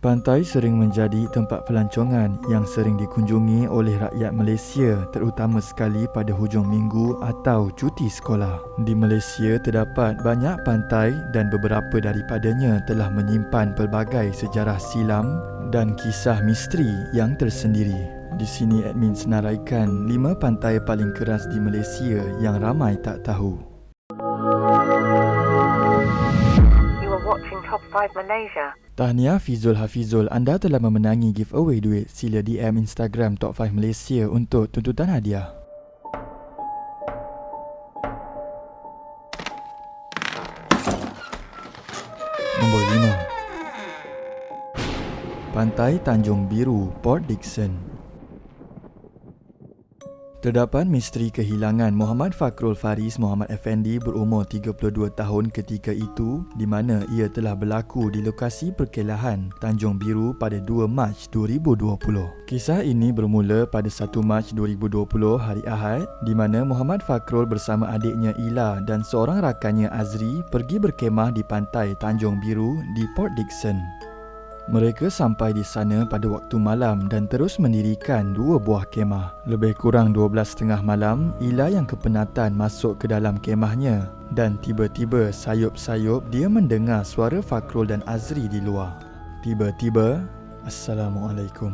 Pantai sering menjadi tempat pelancongan yang sering dikunjungi oleh rakyat Malaysia, terutama sekali pada hujung minggu atau cuti sekolah. Di Malaysia terdapat banyak pantai dan beberapa daripadanya telah menyimpan pelbagai sejarah silam dan kisah misteri yang tersendiri. Di sini admin senaraikan 5 pantai paling keras di Malaysia yang ramai tak tahu. You are watching Top 5 Malaysia. Tahniah Fizul Hafizul, anda telah memenangi giveaway duit. Sila DM Instagram Top 5 Malaysia untuk tuntutan hadiah. Nombor 5. Pantai Tanjung Biru, Port Dickson. Terdapat misteri kehilangan Muhammad Fakrul Faris Muhammad Effendi berumur 32 tahun ketika itu, di mana ia telah berlaku di lokasi perkelahan Tanjung Biru pada 2 Mac 2020. Kisah ini bermula pada 1 Mac 2020 hari Ahad, di mana Muhammad Fakrul bersama adiknya Ila dan seorang rakannya Azri pergi berkemah di pantai Tanjung Biru di Port Dickson. Mereka sampai di sana pada waktu malam dan terus mendirikan 2 buah kemah. Lebih kurang 12.30 malam, Ila yang kepenatan masuk ke dalam kemahnya dan tiba-tiba sayup-sayup dia mendengar suara Fakrul dan Azri di luar. Tiba-tiba, Assalamualaikum.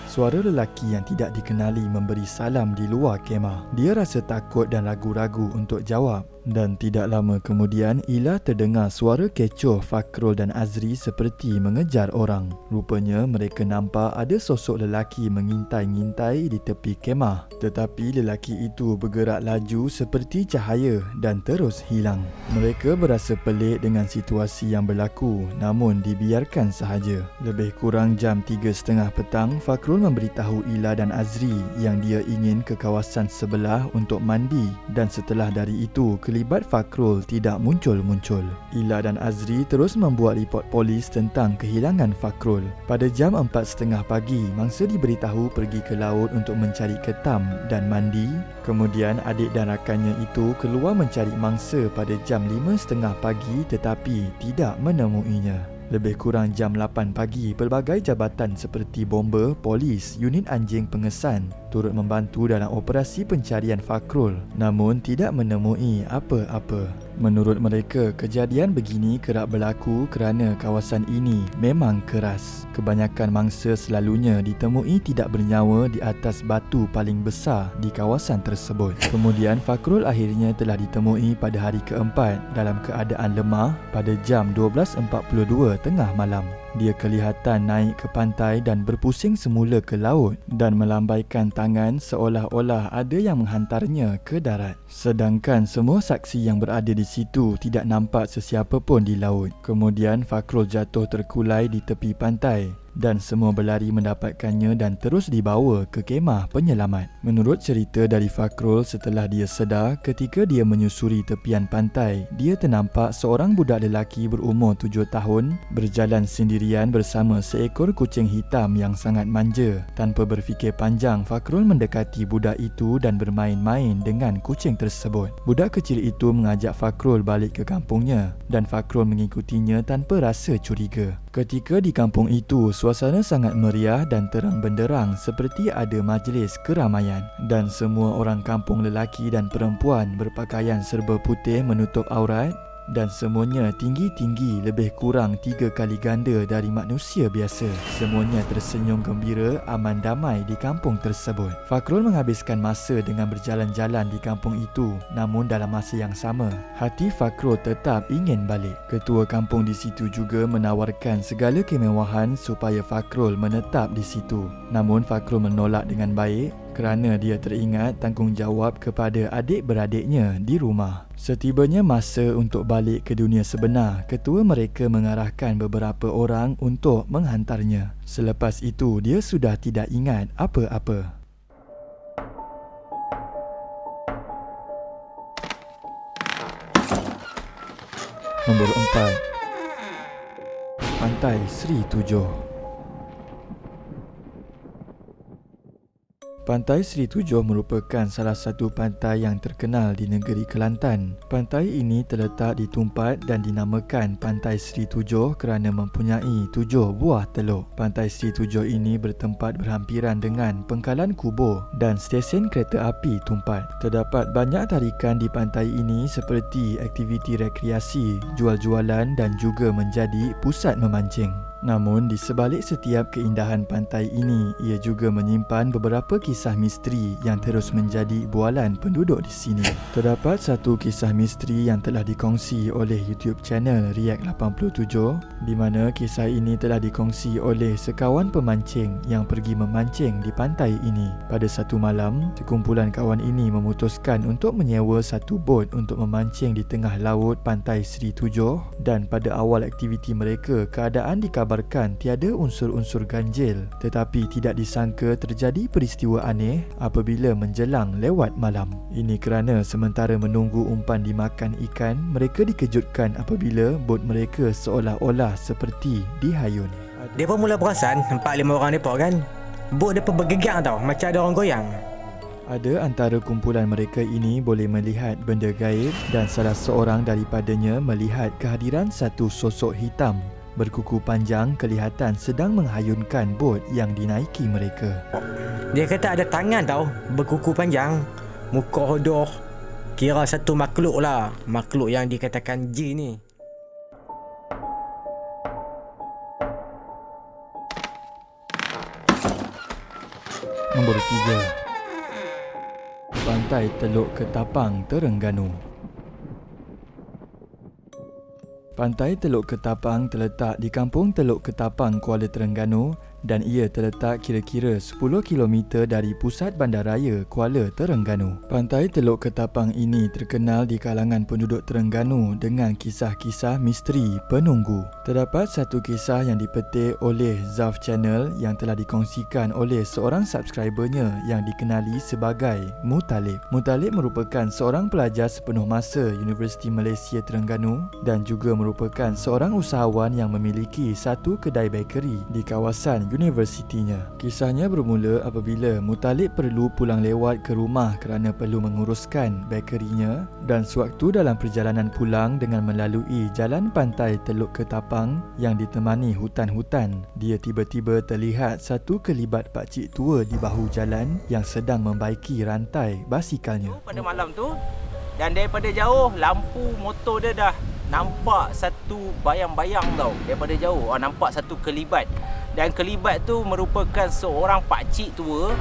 Suara lelaki yang tidak dikenali memberi salam di luar kemah. Dia rasa takut dan ragu-ragu untuk jawab. Dan tidak lama kemudian, Ila terdengar suara kecoh Fakrul dan Azri seperti mengejar orang. Rupanya mereka nampak ada sosok lelaki mengintai-ngintai di tepi kemah. Tetapi lelaki itu bergerak laju seperti cahaya dan terus hilang. Mereka berasa pelik dengan situasi yang berlaku, namun dibiarkan sahaja. Lebih kurang jam 3.30 petang, Fakrul memberitahu Ila dan Azri yang dia ingin ke kawasan sebelah untuk mandi, dan setelah dari itu kelibat Fakrul tidak muncul-muncul. Ila dan Azri terus membuat report polis tentang kehilangan Fakrul. Pada jam 4.30 pagi, mangsa diberitahu pergi ke laut untuk mencari ketam dan mandi. Kemudian adik dan rakannya itu keluar mencari mangsa pada jam 5.30 pagi tetapi tidak menemuinya. Lebih kurang jam 8 pagi, pelbagai jabatan seperti bomba, polis, unit anjing pengesan turut membantu dalam operasi pencarian Fakrul, namun tidak menemui apa-apa. Menurut mereka, kejadian begini kerap berlaku kerana kawasan ini memang keras. Kebanyakan mangsa selalunya ditemui tidak bernyawa di atas batu paling besar di kawasan tersebut. Kemudian Fakrul akhirnya telah ditemui pada hari keempat dalam keadaan lemah pada jam 12.42 tengah malam. Dia kelihatan naik ke pantai dan berpusing semula ke laut dan melambaikan tangan seolah-olah ada yang menghantarnya ke darat. Sedangkan semua saksi yang berada di situ tidak nampak sesiapa pun di laut. Kemudian Fakrul jatuh terkulai di tepi pantai dan semua berlari mendapatkannya dan terus dibawa ke kemah penyelamat. Menurut cerita dari Fakrul, setelah dia sedar, ketika dia menyusuri tepian pantai, dia ternampak seorang budak lelaki berumur 7 tahun berjalan sendirian bersama seekor kucing hitam yang sangat manja. Tanpa berfikir panjang, Fakrul mendekati budak itu dan bermain-main dengan kucing tersebut. Budak kecil itu mengajak Fakrul balik ke kampungnya dan Fakrul mengikutinya tanpa rasa curiga. Ketika di kampung itu, suasana sangat meriah dan terang benderang seperti ada majlis keramaian, dan semua orang kampung lelaki dan perempuan berpakaian serba putih menutup aurat dan semuanya tinggi-tinggi lebih kurang 3 kali ganda dari manusia biasa. Semuanya tersenyum gembira, aman damai di kampung tersebut. Fakrul menghabiskan masa dengan berjalan-jalan di kampung itu, namun dalam masa yang sama, hati Fakrul tetap ingin balik. Ketua kampung di situ juga menawarkan segala kemewahan supaya Fakrul menetap di situ. Namun Fakrul menolak dengan baik kerana dia teringat tanggungjawab kepada adik-beradiknya di rumah. Setibanya masa untuk balik ke dunia sebenar, ketua mereka mengarahkan beberapa orang untuk menghantarnya. Selepas itu, dia sudah tidak ingat apa-apa. Nombor 4. Pantai Sri Tujuh. Pantai Seri Tujuh merupakan salah satu pantai yang terkenal di negeri Kelantan. Pantai ini terletak di Tumpat dan dinamakan Pantai Seri Tujuh kerana mempunyai 7 buah teluk. Pantai Seri Tujuh ini bertempat berhampiran dengan Pengkalan Kubur dan stesen kereta api Tumpat. Terdapat banyak tarikan di pantai ini seperti aktiviti rekreasi, jual-jualan dan juga menjadi pusat memancing. Namun di sebalik setiap keindahan pantai ini, ia juga menyimpan beberapa kisah misteri yang terus menjadi bualan penduduk di sini. Terdapat satu kisah misteri yang telah dikongsi oleh YouTube channel React87, di mana kisah ini telah dikongsi oleh sekawan pemancing yang pergi memancing di pantai ini. Pada satu malam, sekumpulan kawan ini memutuskan untuk menyewa satu bot untuk memancing di tengah laut pantai Seri Tujuh, dan pada awal aktiviti mereka, keadaan dikabarkan tiada unsur-unsur ganjil, tetapi tidak disangka terjadi peristiwa aneh apabila menjelang lewat malam. Ini kerana sementara menunggu umpan dimakan ikan, mereka dikejutkan apabila bot mereka seolah-olah seperti dihayun. Dia pun mula perasan 4-5 orang mereka kan. Bot dia pun bergegang tau, macam ada orang goyang. Ada antara kumpulan mereka ini boleh melihat benda gaib dan salah seorang daripadanya melihat kehadiran satu sosok hitam berkuku panjang kelihatan sedang menghayunkan bot yang dinaiki mereka. Dia kata ada tangan tau, berkuku panjang, muka hodoh. Kira satu makhluk lah, makhluk yang dikatakan jin ni. Nombor 3. Pantai Teluk Ketapang, Terengganu. Pantai Teluk Ketapang terletak di Kampung Teluk Ketapang, Kuala Terengganu dan ia terletak kira-kira 10 km dari pusat bandaraya Kuala Terengganu. Pantai Teluk Ketapang ini terkenal di kalangan penduduk Terengganu dengan kisah-kisah misteri penunggu. Terdapat satu kisah yang dipetik oleh Zaf Channel yang telah dikongsikan oleh seorang subscribernya yang dikenali sebagai Mutalib. Mutalib merupakan seorang pelajar sepenuh masa Universiti Malaysia Terengganu dan juga merupakan seorang usahawan yang memiliki satu kedai bakery di kawasan universitinya. Kisahnya bermula apabila Mutalib perlu pulang lewat ke rumah kerana perlu menguruskan bakerynya, dan sewaktu dalam perjalanan pulang dengan melalui jalan pantai Teluk Ketapang yang ditemani hutan-hutan, dia tiba-tiba terlihat satu kelibat pakcik tua di bahu jalan yang sedang membaiki rantai basikalnya. Pada malam tu, dan daripada jauh lampu motor dia dah nampak satu bayang-bayang tau. Daripada jauh nampak satu kelibat. Dan kelibat tu merupakan seorang pakcik tua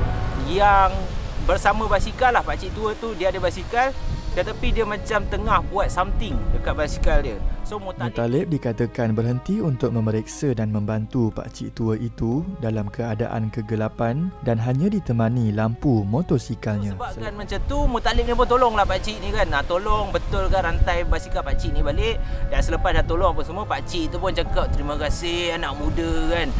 yang bersama basikal lah. Pakcik tua tu dia ada basikal, tetapi dia macam tengah buat something dekat basikal dia. So Mutalib dikatakan berhenti untuk memeriksa dan membantu pakcik tua itu dalam keadaan kegelapan dan hanya ditemani lampu motosikalnya. Sebabkan macam tu, Mutalib ni pun tolonglah pakcik ni kan. Tolong betulkan rantai basikal pakcik ni balik. Dan selepas dah tolong apa semua, pakcik tu pun cakap terima kasih anak muda kan.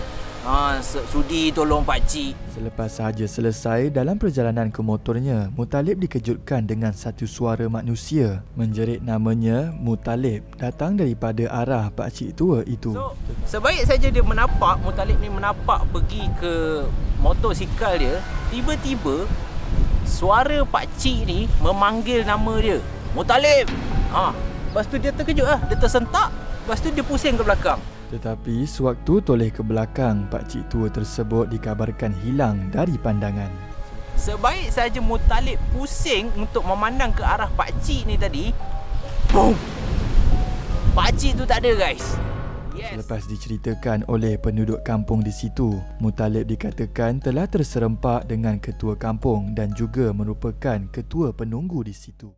Sudi tolong pakcik. Selepas sahaja selesai dalam perjalanan ke motornya, Mutalib dikejutkan dengan satu suara manusia menjerit namanya Mutalib datang daripada arah pakcik tua itu. So, sebaik saja dia menapak, Mutalib ni menapak pergi ke motosikal dia, tiba-tiba suara pakcik ni memanggil nama dia, Mutalib. Lepas tu dia terkejut lah, dia tersentak, lepas tu dia pusing ke belakang. Tetapi sewaktu toleh ke belakang, pakcik tua tersebut dikabarkan hilang dari pandangan. Sebaik saja Mutalib pusing untuk memandang ke arah pakcik ni tadi, boom! Pakcik tu tak ada guys. Yes. Selepas diceritakan oleh penduduk kampung di situ, Mutalib dikatakan telah terserempak dengan ketua kampung dan juga merupakan ketua penunggu di situ.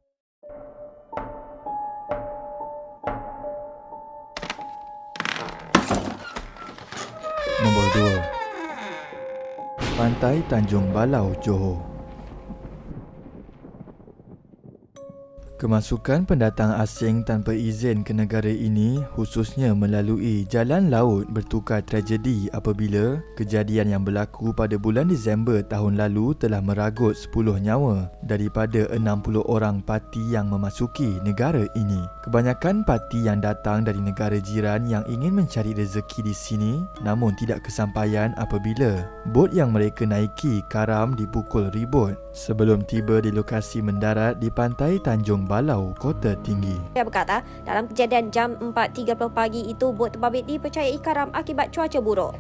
Nombor 2. Pantai Tanjung Balau, Johor. Kemasukan pendatang asing tanpa izin ke negara ini khususnya melalui jalan laut bertukar tragedi apabila kejadian yang berlaku pada bulan Disember tahun lalu telah meragut 10 nyawa daripada 60 orang parti yang memasuki negara ini. Kebanyakan parti yang datang dari negara jiran yang ingin mencari rezeki di sini namun tidak kesampaian apabila bot yang mereka naiki karam dipukul ribut sebelum tiba di lokasi mendarat di pantai Tanjung Balau, Kota Tinggi. Dia berkata, dalam kejadian jam 4.30 pagi itu, bot terbabit dipercayai karam akibat cuaca buruk.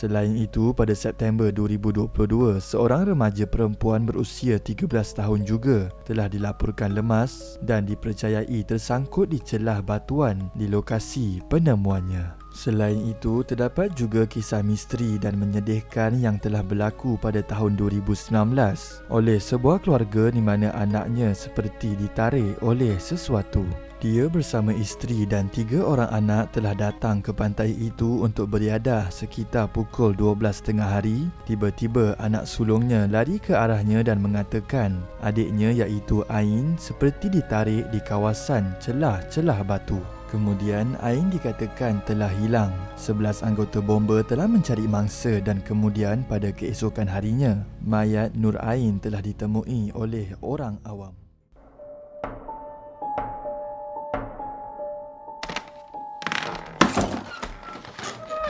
Selain itu, pada September 2022, seorang remaja perempuan berusia 13 tahun juga telah dilaporkan lemas dan dipercayai tersangkut di celah batuan di lokasi penemuannya. Selain itu, terdapat juga kisah misteri dan menyedihkan yang telah berlaku pada tahun 2019 oleh sebuah keluarga di mana anaknya seperti ditarik oleh sesuatu. Dia bersama isteri dan 3 orang anak telah datang ke pantai itu untuk beriadah sekitar pukul 12.30 hari. Tiba-tiba anak sulungnya lari ke arahnya dan mengatakan adiknya iaitu Ain seperti ditarik di kawasan celah-celah batu. Kemudian Ain dikatakan telah hilang. 11 anggota bomba telah mencari mangsa dan kemudian pada keesokan harinya, mayat Nur Ain telah ditemui oleh orang awam.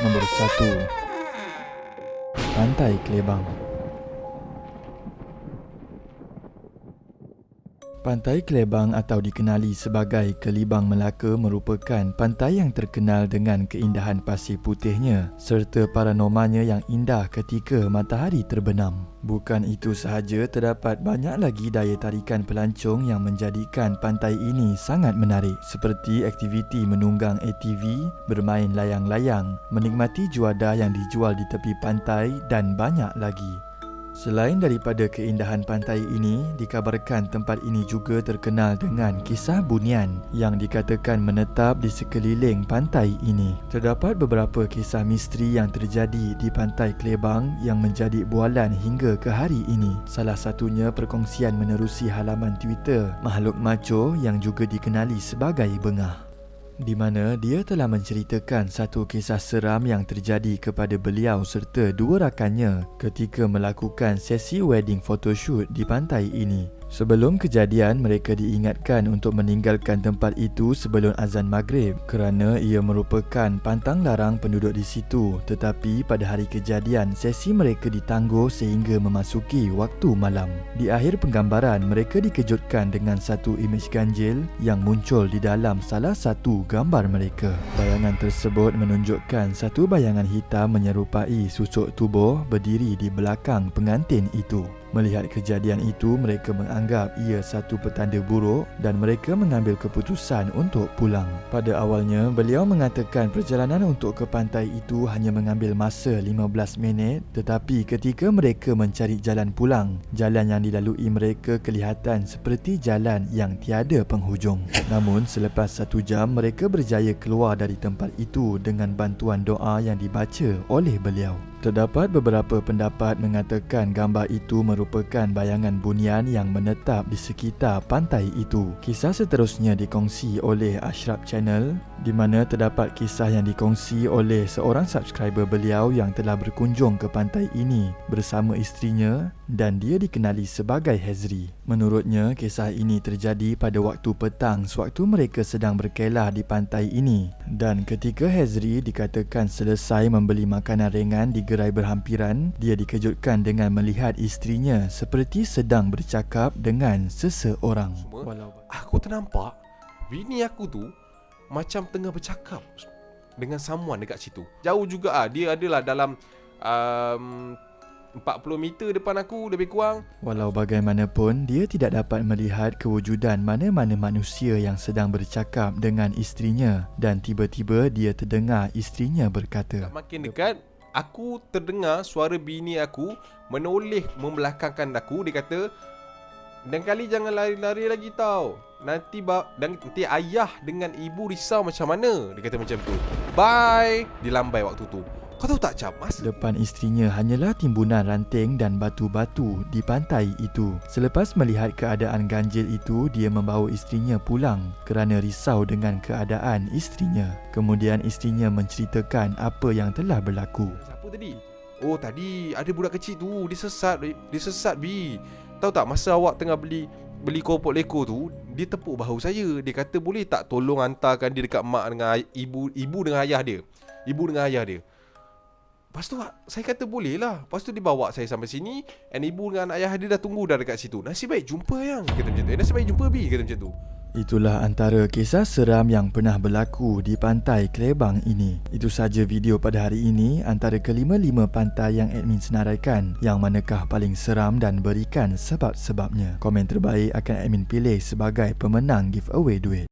Nombor 1. Pantai Klebang. Pantai Klebang atau dikenali sebagai Kelibang Melaka merupakan pantai yang terkenal dengan keindahan pasir putihnya serta paranormalnya yang indah ketika matahari terbenam. Bukan itu sahaja, terdapat banyak lagi daya tarikan pelancong yang menjadikan pantai ini sangat menarik seperti aktiviti menunggang ATV, bermain layang-layang, menikmati juadah yang dijual di tepi pantai dan banyak lagi. Selain daripada keindahan pantai ini, dikabarkan tempat ini juga terkenal dengan kisah bunian yang dikatakan menetap di sekeliling pantai ini. Terdapat beberapa kisah misteri yang terjadi di pantai Klebang yang menjadi bualan hingga ke hari ini. Salah satunya perkongsian menerusi halaman Twitter makhluk maco yang juga dikenali sebagai bengah, di mana dia telah menceritakan satu kisah seram yang terjadi kepada beliau serta 2 rakannya ketika melakukan sesi wedding photoshoot di pantai ini. Sebelum kejadian, mereka diingatkan untuk meninggalkan tempat itu sebelum azan maghrib kerana ia merupakan pantang larang penduduk di situ. Tetapi pada hari kejadian, sesi mereka ditangguh sehingga memasuki waktu malam. Di akhir penggambaran, mereka dikejutkan dengan satu imej ganjil yang muncul di dalam salah satu gambar mereka. Bayangan tersebut menunjukkan satu bayangan hitam menyerupai susuk tubuh berdiri di belakang pengantin itu. Melihat kejadian itu, mereka menganggap ia satu petanda buruk dan mereka mengambil keputusan untuk pulang. Pada awalnya, beliau mengatakan perjalanan untuk ke pantai itu hanya mengambil masa 15 minit, tetapi ketika mereka mencari jalan pulang, jalan yang dilalui mereka kelihatan seperti jalan yang tiada penghujung. Namun, selepas 1 jam, mereka berjaya keluar dari tempat itu dengan bantuan doa yang dibaca oleh beliau. Terdapat beberapa pendapat mengatakan gambar itu merupakan bayangan bunian yang menetap di sekitar pantai itu. Kisah seterusnya dikongsi oleh Ashraf Channel di mana terdapat kisah yang dikongsi oleh seorang subscriber beliau yang telah berkunjung ke pantai ini bersama isterinya dan dia dikenali sebagai Hezri. Menurutnya, kisah ini terjadi pada waktu petang sewaktu mereka sedang berkelah di pantai ini dan ketika Hezri dikatakan selesai membeli makanan ringan di gerai berhampiran, dia dikejutkan dengan melihat isterinya seperti sedang bercakap dengan seseorang. Aku ternampak bini aku tu macam tengah bercakap dengan someone dekat situ. Jauh juga dia adalah dalam 40 meter depan aku lebih kurang. Walau bagaimanapun, dia tidak dapat melihat kewujudan mana-mana manusia yang sedang bercakap dengan isterinya dan tiba-tiba dia terdengar isterinya berkata, makin dekat, aku terdengar suara bini aku menoleh membelakangkan aku. Dia kata, Dan kali jangan lari-lari lagi tau. Nanti ayah dengan ibu risau macam mana. Dia kata macam tu. Bye. Dia lambai waktu tu. Kau tahu tak Cap, masa Depan isterinya hanyalah timbunan ranting dan batu-batu di pantai itu. Selepas melihat keadaan ganjil itu, dia membawa isterinya pulang kerana risau dengan keadaan isterinya. Kemudian isterinya menceritakan apa yang telah berlaku. siapa tadi? Oh tadi ada budak kecil tu. Dia sesat Bi. Tahu tak masa awak tengah beli keropok leko tu, dia tepuk bahu saya. Dia kata boleh tak tolong hantarkan dia dekat mak dengan ibu dengan ayah dia. Ibu dengan ayah dia. Lepas tu saya kata boleh lah. Lepas tu dia bawa saya sampai sini. And ibu dengan ayah dia dah tunggu dah dekat situ. Nasib baik jumpa yang kata macam tu. Nasib baik jumpa Bi, kata macam tu. Itulah antara kisah seram yang pernah berlaku di pantai Klebang ini. Itu saja video pada hari ini antara kelima-lima pantai yang admin senaraikan. Yang manakah paling seram dan berikan sebab-sebabnya. Komen terbaik akan admin pilih sebagai pemenang giveaway duit.